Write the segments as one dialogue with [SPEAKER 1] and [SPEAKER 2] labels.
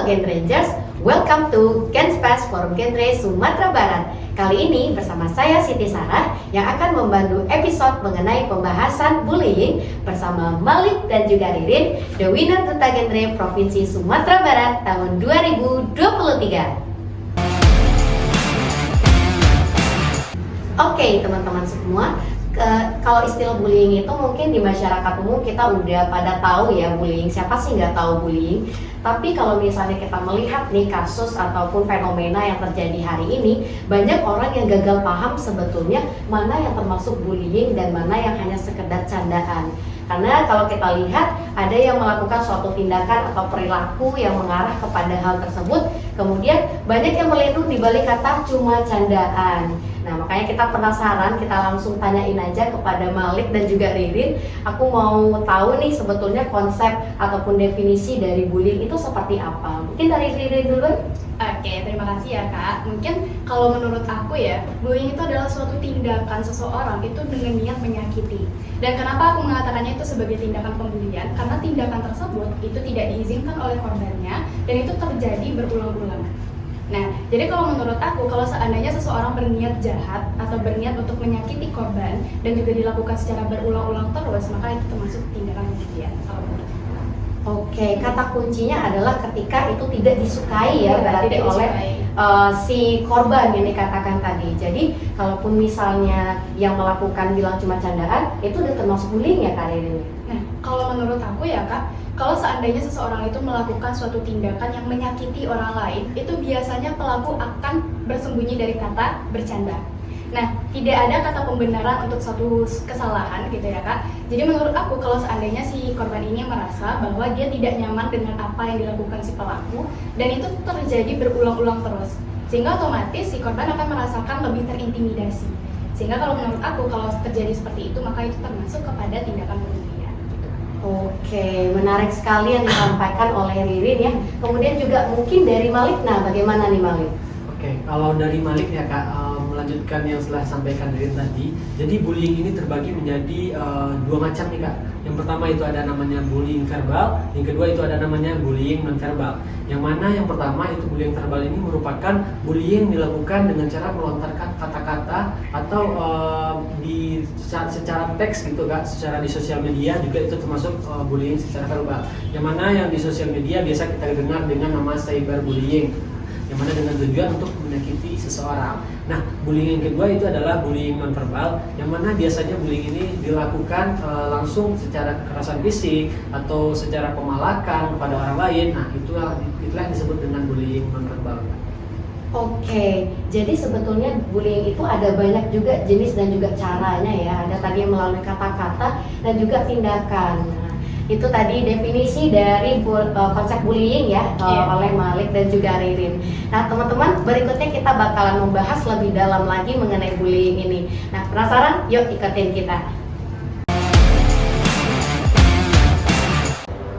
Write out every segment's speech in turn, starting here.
[SPEAKER 1] Gen Rangers, welcome to Genspace Forum Genre Sumatera Barat. Kali ini bersama saya Siti Sarah yang akan membantu episode mengenai pembahasan bullying bersama Malik dan juga Ririn, the winner Duta Genre Provinsi Sumatera Barat tahun 2023. Oke, teman-teman semua, kalau istilah bullying itu mungkin di masyarakat umum kita udah pada tahu ya bullying. Siapa sih nggak tahu bullying? Tapi kalau misalnya kita melihat nih kasus ataupun fenomena yang terjadi hari ini, banyak orang yang gagal paham sebetulnya mana yang termasuk bullying dan mana yang hanya sekedar candaan. Karena kalau kita lihat ada yang melakukan suatu tindakan atau perilaku yang mengarah kepada hal tersebut, kemudian banyak yang melindung di balik kata cuma candaan. Nah, makanya kita penasaran, kita langsung tanyain aja kepada Malik dan juga Ririn. Aku mau tahu nih sebetulnya konsep ataupun definisi dari bullying itu seperti apa. Mungkin dari Ririn dulu.
[SPEAKER 2] Oke, terima kasih ya Kak. Mungkin kalau menurut aku ya, bullying itu adalah suatu tindakan seseorang itu dengan niat menyakiti. Dan kenapa aku mengatakannya itu sebagai tindakan pembulian? Karena tindakan tersebut itu tidak diizinkan oleh korbannya dan itu terjadi berulang-ulang. Nah, jadi kalau menurut aku, kalau seandainya seseorang berniat jahat atau berniat untuk menyakiti korban dan juga dilakukan secara berulang-ulang terus, maka itu termasuk tindakan pembulian. Kalau menurut aku.
[SPEAKER 1] Oke, kata kuncinya adalah ketika itu tidak disukai ya, berarti
[SPEAKER 2] tidak
[SPEAKER 1] oleh si korban yang dikatakan tadi. Jadi, kalaupun misalnya yang melakukan bilang cuma candaan, itu udah termasuk bullying ya Kak Ririn?
[SPEAKER 2] Nah, kalau menurut aku ya Kak, kalau seandainya seseorang itu melakukan suatu tindakan yang menyakiti orang lain, itu biasanya pelaku akan bersembunyi dari kata bercanda. Nah, tidak ada kata pembenaran untuk suatu kesalahan gitu ya Kak. Jadi menurut aku kalau seandainya si korban ini merasa bahwa dia tidak nyaman dengan apa yang dilakukan si pelaku dan itu terjadi berulang-ulang terus, sehingga otomatis si korban akan merasakan lebih terintimidasi. Sehingga kalau menurut aku kalau terjadi seperti itu maka itu termasuk kepada tindakan pembulian.
[SPEAKER 1] Oke, menarik sekali yang disampaikan oleh Ririn ya. Kemudian juga mungkin dari Malik, nah bagaimana nih Malik?
[SPEAKER 3] Oke, kalau dari Malik ya Kak, melanjutkan yang setelah sampaikan Ririn tadi. Jadi bullying ini terbagi menjadi dua macam nih Kak. Yang pertama itu ada namanya bullying verbal, yang kedua itu ada namanya bullying non verbal. Yang mana yang pertama itu bullying verbal ini merupakan bullying dilakukan dengan cara melontarkan kata-kata atau secara teks gitu Kak, secara di sosial media juga itu termasuk bullying secara verbal. Yang mana yang di sosial media biasa kita dengar dengan nama cyberbullying, yang mana dengan tujuan untuk menyakiti seseorang. Nah, bullying yang kedua itu adalah bullying nonverbal, yang mana biasanya bullying ini dilakukan langsung secara kekerasan fisik atau secara pemalakan kepada orang lain. Nah, itulah yang disebut dengan bullying nonverbal.
[SPEAKER 1] Oke, jadi sebetulnya bullying itu ada banyak juga jenis dan juga caranya ya. Ada tadi yang melalui kata-kata dan juga tindakan. Nah, itu tadi definisi dari konsep bullying ya oleh Malik dan juga Ririn. Nah teman-teman, berikutnya kita bakalan membahas lebih dalam lagi mengenai bullying ini. Nah penasaran? Yuk ikutin kita.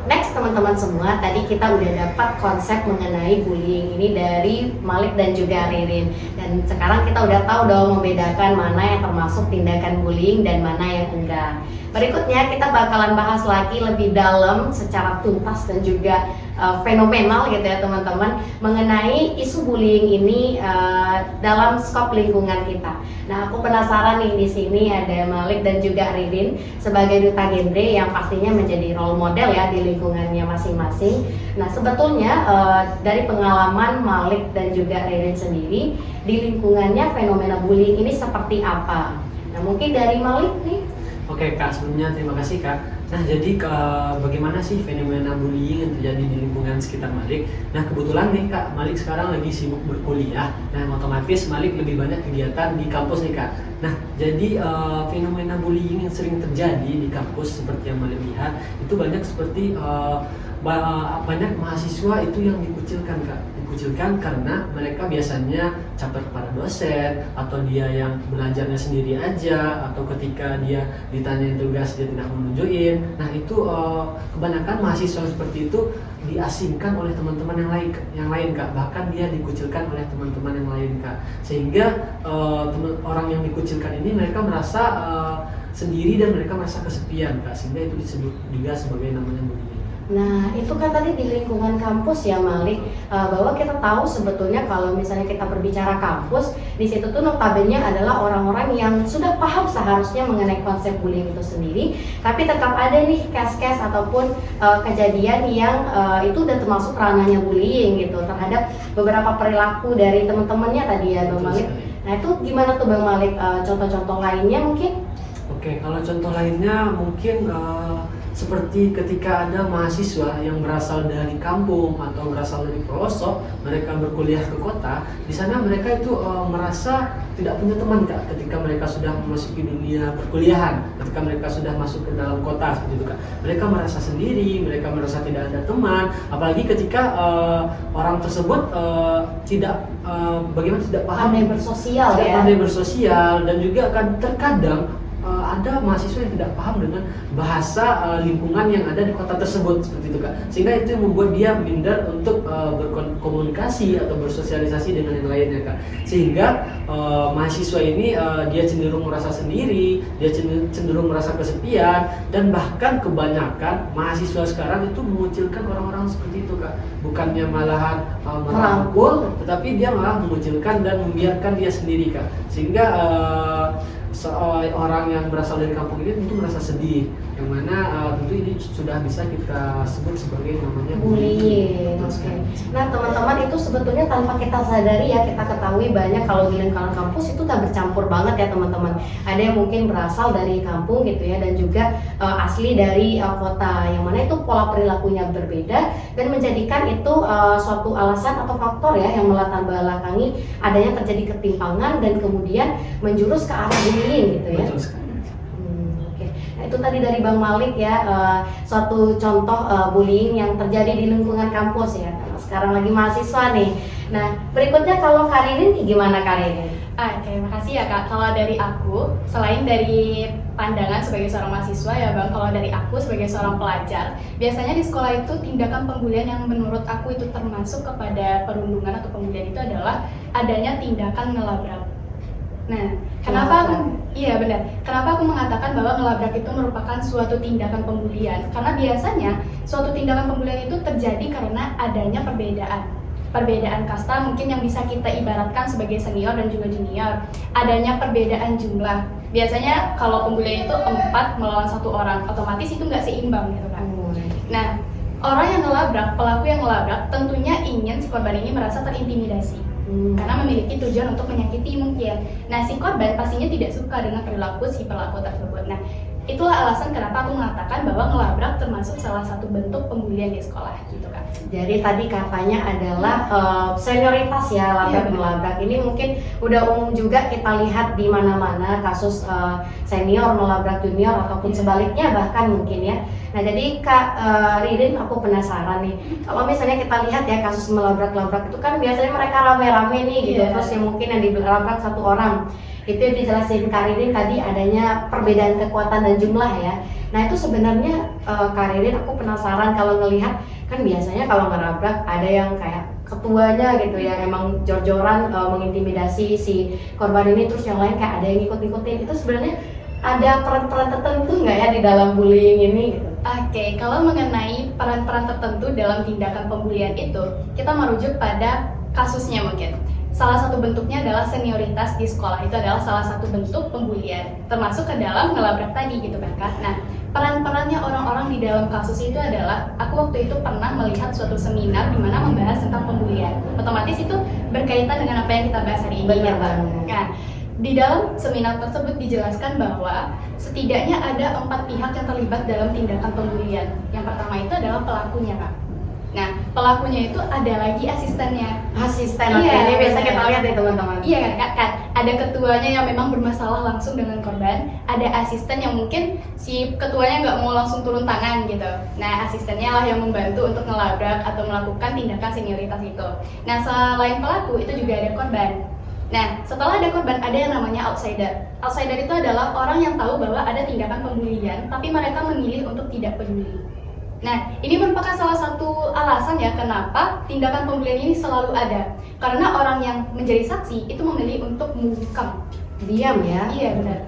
[SPEAKER 1] Next teman-teman semua, tadi kita udah dapat konsep mengenai bullying ini dari Malik dan juga Ririn. Dan sekarang kita udah tahu dong membedakan mana yang termasuk tindakan bullying dan mana yang enggak. Berikutnya kita bakalan bahas lagi lebih dalam secara tuntas dan juga fenomenal gitu ya teman-teman mengenai isu bullying ini dalam skop lingkungan kita. Nah aku penasaran nih, di sini ada Malik dan juga Ririn sebagai duta genre yang pastinya menjadi role model ya di lingkungannya masing-masing. Nah sebetulnya dari pengalaman Malik dan juga Ririn sendiri di lingkungannya fenomena bullying ini seperti apa? Nah mungkin dari Malik nih.
[SPEAKER 3] Oke Kak, sebelumnya terima kasih Kak. Nah jadi bagaimana sih fenomena bullying yang terjadi di lingkungan sekitar Malik? Nah kebetulan nih Kak, Malik sekarang lagi sibuk berkuliah. Nah otomatis Malik lebih banyak kegiatan di kampus nih Kak. Nah jadi fenomena bullying yang sering terjadi di kampus seperti yang Malik lihat itu banyak seperti banyak mahasiswa itu yang dikucilkan Kak. Dikucilkan karena mereka biasanya caper kepada dosen, atau dia yang belajarnya sendiri aja, atau ketika dia ditanyain tugas dia tidak menunjukin. Nah itu kebanyakan mahasiswa seperti itu diasingkan oleh teman-teman yang lain Kak. Bahkan dia dikucilkan oleh teman-teman yang lain Kak. Sehingga orang yang dikucilkan ini mereka merasa sendiri dan mereka merasa kesepian Kak. Sehingga itu disebut juga sebagai namanya bullying.
[SPEAKER 1] Nah, itu kan tadi di lingkungan kampus ya Malik, bahwa kita tahu sebetulnya kalau misalnya kita berbicara kampus, di situ tuh notabene adalah orang-orang yang sudah paham seharusnya mengenai konsep bullying itu sendiri, tapi tetap ada nih case-case ataupun kejadian yang itu udah termasuk ranahnya bullying gitu terhadap beberapa perilaku dari teman-temannya tadi ya Bang
[SPEAKER 3] Betul
[SPEAKER 1] Malik.
[SPEAKER 3] sekali.
[SPEAKER 1] Nah, itu gimana tuh Bang Malik, contoh-contoh lainnya mungkin?
[SPEAKER 3] Oke, kalau contoh lainnya mungkin seperti ketika ada mahasiswa yang berasal dari kampung atau berasal dari pelosok, mereka berkuliah ke kota, di sana mereka itu merasa tidak punya teman Kak, ketika mereka sudah memasuki dunia perkuliahan, ketika mereka sudah masuk ke dalam kota seperti itu Kak. Mereka merasa sendiri, mereka merasa tidak ada teman, apalagi ketika orang tersebut tidak bagaimana tidak paham
[SPEAKER 1] Pandai bersosial
[SPEAKER 3] tidak
[SPEAKER 1] ya.
[SPEAKER 3] pandai bersosial, dan juga kan terkadang ada mahasiswa yang tidak paham dengan bahasa lingkungan yang ada di kota tersebut seperti itu Kak, sehingga itu yang membuat dia minder untuk berkomunikasi atau bersosialisasi dengan yang lainnya Kak, sehingga mahasiswa ini dia cenderung merasa sendiri, dia cenderung merasa kesepian, dan bahkan kebanyakan mahasiswa sekarang itu mengucilkan orang-orang seperti itu Kak, bukannya malahan merangkul, tetapi dia malah mengucilkan dan membiarkan dia sendiri Kak, sehingga seorang yang berasal dari kampung ini tentu merasa sedih, yang mana tentu ini sudah bisa kita sebut sebagai namanya
[SPEAKER 1] Bullying.
[SPEAKER 3] Betul
[SPEAKER 1] Oke.
[SPEAKER 3] sekali.
[SPEAKER 1] Nah, teman-teman, itu sebetulnya tanpa kita sadari ya, kita ketahui banyak kalau di lingkungan kampus itu tak bercampur banget ya teman-teman. Ada yang mungkin berasal dari kampung gitu ya, dan juga asli dari kota, yang mana itu pola perilakunya berbeda dan menjadikan itu suatu alasan atau faktor ya yang melatar belakangi adanya terjadi ketimpangan dan kemudian menjurus ke arah bullying gitu ya.
[SPEAKER 3] Betul sekali.
[SPEAKER 1] Oke. Nah, itu tadi dari Bang Malik ya, suatu contoh bullying yang terjadi di lingkungan kampus ya. Karena sekarang lagi mahasiswa nih. Nah, berikutnya kalau Kak Ririn gimana Kak Ririn?
[SPEAKER 2] Oke, makasih ya Kak. Kalau dari aku, selain dari pandangan sebagai seorang mahasiswa ya Bang, kalau dari aku sebagai seorang pelajar, biasanya di sekolah itu tindakan pembulian yang menurut aku itu termasuk kepada perundungan atau pembulian itu adalah adanya tindakan ngelabrak. Nah, kenapa aku, iya benar, kenapa aku mengatakan bahwa ngelabrak itu merupakan suatu tindakan pembulian? Karena biasanya suatu tindakan pembulian itu terjadi karena adanya perbedaan kasta mungkin yang bisa kita ibaratkan sebagai senior dan juga junior, adanya perbedaan jumlah. Biasanya kalau pembulian itu 4 melawan 1 orang, otomatis itu nggak seimbang gitu kan. Nah, orang yang ngelabrak, pelaku yang ngelabrak tentunya ingin si korban ini merasa terintimidasi karena memiliki tujuan untuk menyakiti mungkin. Nah, si korban pastinya tidak suka dengan perilaku si pelaku tersebut. Nah, itulah alasan kenapa aku mengatakan bahwa ngelabrak termasuk salah satu bentuk pembulian di sekolah gitu kan.
[SPEAKER 1] Jadi tadi katanya adalah senioritas ya, labrak
[SPEAKER 2] Iya,
[SPEAKER 1] melabrak ini mungkin udah umum juga kita lihat di mana-mana kasus senior melabrak junior ataupun sebaliknya bahkan mungkin ya. Nah, jadi Kak Ririn, aku penasaran nih, kalau misalnya kita lihat ya kasus melabrak-labrak itu kan biasanya mereka rame-rame nih gitu,
[SPEAKER 2] Iya.
[SPEAKER 1] terus yang mungkin yang dilabrak 1 orang. Itu yang dijelasin Kak Ririn tadi, adanya perbedaan kekuatan dan jumlah ya. Nah, itu sebenarnya Kak Ririn, aku penasaran kalau ngelihat kan biasanya kalau ngelabrak ada yang kayak ketuanya gitu ya, emang jor-joran mengintimidasi si korban ini, terus yang lain kayak ada yang ngikut-ngikutin. Itu sebenarnya ada peran-peran tertentu nggak ya di dalam bullying ini gitu?
[SPEAKER 2] Oke, kalau mengenai peran-peran tertentu dalam tindakan pembulian itu, kita merujuk pada kasusnya mungkin. Salah satu bentuknya adalah senioritas di sekolah, itu adalah salah satu bentuk pembulian, termasuk ke dalam ngelabrak tadi gitu kan Kak. Nah, peran-perannya orang-orang di dalam kasus itu adalah, aku waktu itu pernah melihat suatu seminar di mana membahas tentang pembulian. Otomatis itu berkaitan dengan apa yang kita bahas hari ini.
[SPEAKER 1] Benar
[SPEAKER 2] ya, Kak.
[SPEAKER 1] banget.
[SPEAKER 2] Nah, di dalam seminar tersebut dijelaskan bahwa setidaknya ada 4 pihak yang terlibat dalam tindakan pembulian. Yang pertama itu adalah pelakunya Kak. Nah, pelakunya itu ada lagi asistennya.
[SPEAKER 1] Asisten,
[SPEAKER 2] Iya,
[SPEAKER 1] ini biasa
[SPEAKER 2] benar.
[SPEAKER 1] kita lihat nih teman-teman.
[SPEAKER 2] Iya kan, Kak? Ada ketuanya yang memang bermasalah langsung dengan korban, ada asisten yang mungkin si ketuanya nggak mau langsung turun tangan gitu. Nah, asistennya lah yang membantu untuk ngelabrak atau melakukan tindakan senioritas itu. Nah, selain pelaku itu juga ada korban. Nah, setelah ada korban, ada yang namanya outsider. Outsider itu adalah orang yang tahu bahwa ada tindakan pembulian, tapi mereka memilih untuk tidak peduli. Nah, ini merupakan salah satu alasan ya kenapa tindakan pembulian ini selalu ada. Karena orang yang menjadi saksi itu memilih untuk mengungkap.
[SPEAKER 1] Diam ya.
[SPEAKER 2] Iya benar.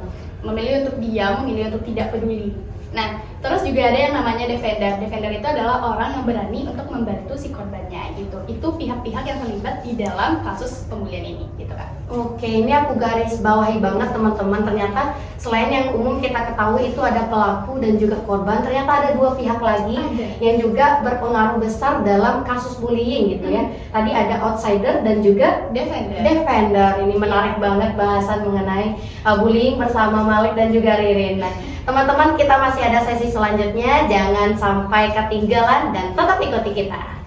[SPEAKER 2] Memilih untuk diam, memilih untuk tidak peduli. Nah, Terus juga ada yang namanya defender. Defender itu adalah orang yang berani untuk membantu si korbannya gitu. Itu pihak-pihak yang terlibat di dalam kasus pembulian ini gitu Kak.
[SPEAKER 1] Oke, ini aku garis bawahi banget teman-teman. Ternyata selain yang umum kita ketahui itu ada pelaku dan juga korban, ternyata ada dua pihak lagi yang juga berpengaruh besar dalam kasus bullying gitu ya. Tadi ada outsider dan juga defender. Ini menarik banget bahasan mengenai bullying bersama Malik dan juga Ririn. Nah, teman-teman, kita masih ada sesi selanjutnya, jangan sampai ketinggalan dan tetap ikuti kita.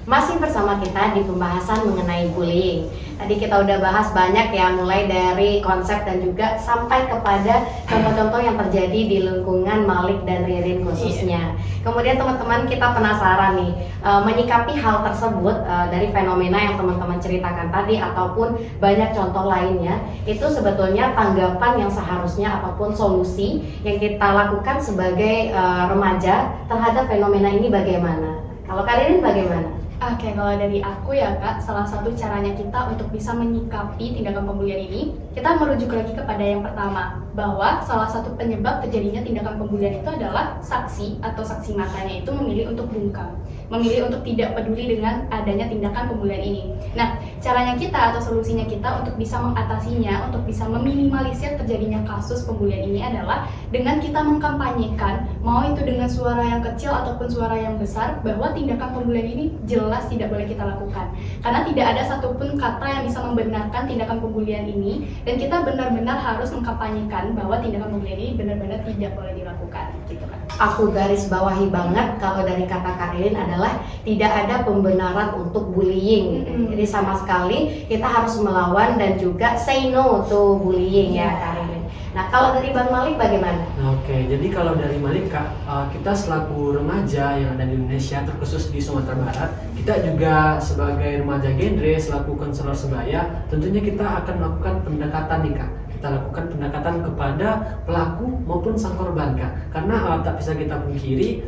[SPEAKER 1] Masih bersama kita di pembahasan mengenai bullying. Tadi kita udah bahas banyak ya, mulai dari konsep dan juga sampai kepada contoh-contoh yang terjadi di lingkungan Malik dan Ririn khususnya. Kemudian teman-teman, kita penasaran nih menyikapi hal tersebut dari fenomena yang teman-teman ceritakan tadi ataupun banyak contoh lainnya. Itu sebetulnya tanggapan yang seharusnya ataupun solusi yang kita lakukan sebagai remaja terhadap fenomena ini bagaimana? Kalau Kak Ririn bagaimana?
[SPEAKER 2] Oke, kalau dari aku ya Kak, salah satu caranya kita untuk bisa menyikapi tindakan pembulian ini, kita merujuk lagi kepada yang pertama, bahwa salah satu penyebab terjadinya tindakan pembulian itu adalah saksi atau saksi matanya itu memilih untuk bungkam, memilih untuk tidak peduli dengan adanya tindakan pembulian ini. Nah, caranya kita atau solusinya kita untuk bisa mengatasinya, untuk bisa meminimalisir terjadinya kasus pembulian ini adalah dengan kita mengkampanyekan, mau itu dengan suara yang kecil ataupun suara yang besar, bahwa tindakan pembulian ini jelas tidak boleh kita lakukan. Karena tidak ada satupun kata yang bisa membenarkan tindakan pembulian ini, dan kita benar-benar harus mengkampanyekan bahwa tindakan pembulian ini benar-benar tidak boleh dilakukan, gitu kan.
[SPEAKER 1] Aku garis bawahi banget kalau dari kata Kak Ririn adalah tidak ada pembenaran untuk bullying. Jadi sama sekali kita harus melawan dan juga say no to bullying ya Kak Ririn. Nah, kalau dari Bang Malik bagaimana?
[SPEAKER 3] Oke, jadi kalau dari Malik Kak, kita selaku remaja yang ada di Indonesia, terkhusus di Sumatera Barat, kita juga sebagai remaja genre, selaku konselor sebaya, tentunya kita akan melakukan pendekatan nih Kak. Kita lakukan pendekatan kepada pelaku maupun sang korban Kak. Karena tak bisa kita pungkiri,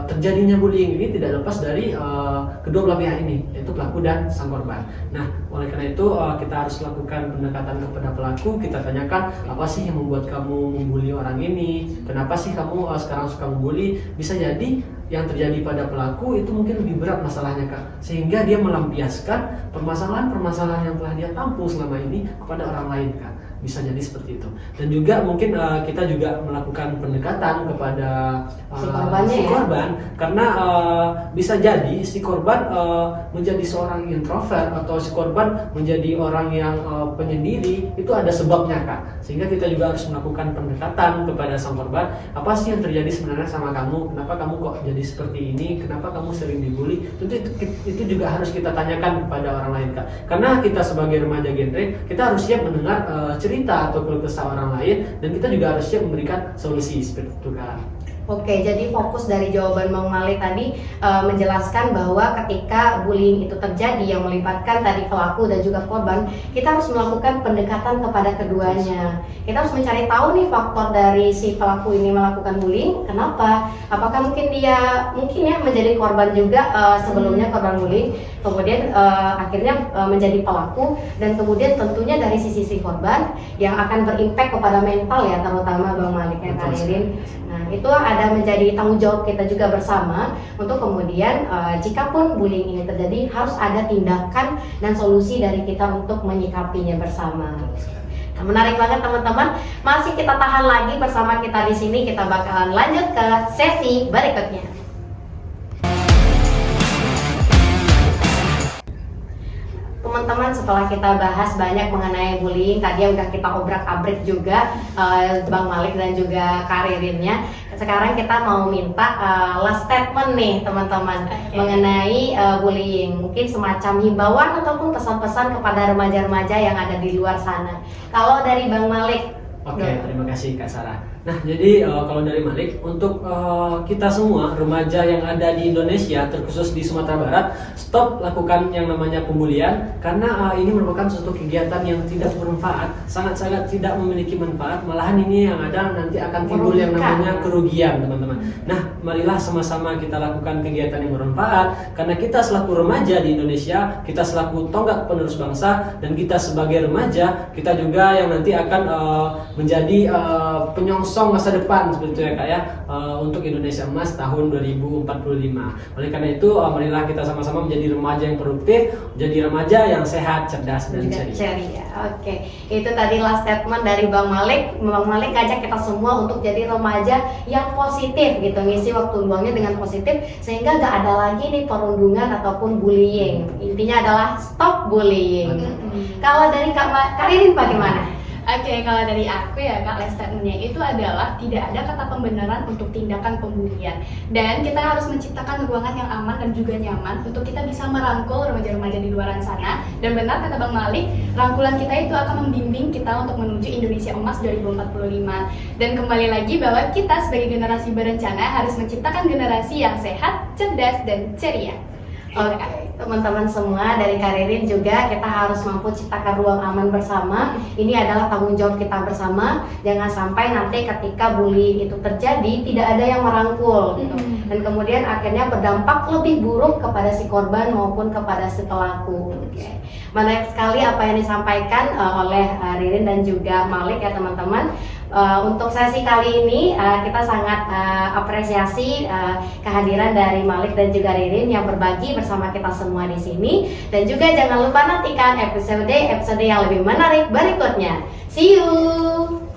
[SPEAKER 3] terjadinya bullying ini tidak lepas dari kedua belah pihak ini, yaitu pelaku dan sang korban. Nah, oleh karena itu kita harus lakukan pendekatan kepada pelaku. Kita tanyakan, apa sih yang membuat kamu membuli orang ini? Kenapa sih kamu sekarang suka membuli? Bisa jadi yang terjadi pada pelaku itu mungkin lebih berat masalahnya Kak, sehingga dia melampiaskan permasalahan-permasalahan yang telah dia tampung selama ini kepada orang lain Kak. Bisa jadi seperti itu. Dan juga mungkin kita juga melakukan pendekatan kepada si korban, karena bisa jadi si korban menjadi seorang introvert atau si korban menjadi orang yang penyendiri. Itu ada sebabnya Kak, sehingga kita juga harus melakukan pendekatan kepada sang korban. Apa sih yang terjadi sebenarnya sama kamu? Kenapa kamu kok jadi seperti ini? Kenapa kamu sering dibully? Tentu itu juga harus kita tanyakan kepada orang lain Kak, karena kita sebagai remaja genre, kita harus siap mendengar cerita atau keluh kesah orang lain, dan kita juga harus siap memberikan solusi seperti itu Kak.
[SPEAKER 1] Oke, jadi fokus dari jawaban Bang Malik tadi menjelaskan bahwa ketika bullying itu terjadi yang melibatkan tadi pelaku dan juga korban, kita harus melakukan pendekatan kepada keduanya. Kita harus mencari tahu nih faktor dari si pelaku ini melakukan bullying, kenapa? Apakah mungkin dia menjadi korban juga sebelumnya korban bullying, kemudian akhirnya menjadi pelaku, dan kemudian tentunya dari sisi korban yang akan berimpact kepada mental ya, terutama Bang Malik ya Kak Ririn. Nah, itu ada menjadi tanggung jawab kita juga bersama untuk kemudian jikapun bullying ini terjadi harus ada tindakan dan solusi dari kita untuk menyikapinya bersama. Nah, menarik banget teman-teman. Masih kita tahan lagi bersama kita di sini. Kita bakalan lanjut ke sesi berikutnya. Teman-teman, setelah kita bahas banyak mengenai bullying, tadi udah kita obrak-abrik juga Bang Malik dan juga Kak Ririnnya. Sekarang kita mau minta last statement nih teman-teman mengenai bullying. Mungkin semacam himbauan ataupun pesan-pesan kepada remaja-remaja yang ada di luar sana. Kalau dari Bang Malik.
[SPEAKER 3] Oke, terima kasih Kak Sarah. Nah, jadi kalau dari Malik, untuk kita semua remaja yang ada di Indonesia, terkhusus di Sumatera Barat, stop lakukan yang namanya pembulian, karena ini merupakan suatu kegiatan yang tidak bermanfaat, sangat-sangat tidak memiliki manfaat, malahan ini yang ada nanti akan timbul yang namanya kerugian, teman-teman. Nah, marilah sama-sama kita lakukan kegiatan yang bermanfaat, karena kita selaku remaja di Indonesia, kita selaku tonggak penerus bangsa, dan kita sebagai remaja, kita juga yang nanti akan menjadi penyongsong masa depan seperti itu ya Kak ya, untuk Indonesia Emas tahun 2045. Oleh karena itu marilah kita sama-sama menjadi remaja yang produktif, menjadi remaja yang sehat, cerdas dan ceria.
[SPEAKER 1] Oke, itu tadi last statement dari Bang Malik. Bang Malik ajak kita semua untuk jadi remaja yang positif gitu, ngisi waktu luangnya dengan positif sehingga nggak ada lagi nih perundungan ataupun bullying. Intinya adalah stop bullying. Kalau dari Kak Ririn bagaimana?
[SPEAKER 2] Oke, kalau dari aku ya Kak, last statement-nya itu adalah tidak ada kata pembenaran untuk tindakan pembulian. Dan kita harus menciptakan ruangan yang aman dan juga nyaman untuk kita bisa merangkul remaja-remaja di luar sana. Dan benar kata Bang Malik, rangkulan kita itu akan membimbing kita untuk menuju Indonesia Emas 2045. Dan kembali lagi bahwa kita sebagai generasi berencana harus menciptakan generasi yang sehat, cerdas, dan ceria.
[SPEAKER 1] Oke, teman-teman semua, dari Kak Ririn juga kita harus mampu ciptakan ruang aman bersama. Ini adalah tanggung jawab kita bersama. Jangan sampai nanti ketika bullying itu terjadi tidak ada yang merangkul gitu. Dan kemudian akhirnya berdampak lebih buruk kepada si korban maupun kepada si pelaku. Oke. Menarik sekali apa yang disampaikan oleh Ririn dan juga Malik ya teman-teman. Untuk sesi kali ini kita sangat apresiasi kehadiran dari Malik dan juga Ririn yang berbagi bersama kita semua di sini, dan juga jangan lupa nantikan episode yang lebih menarik berikutnya. See you.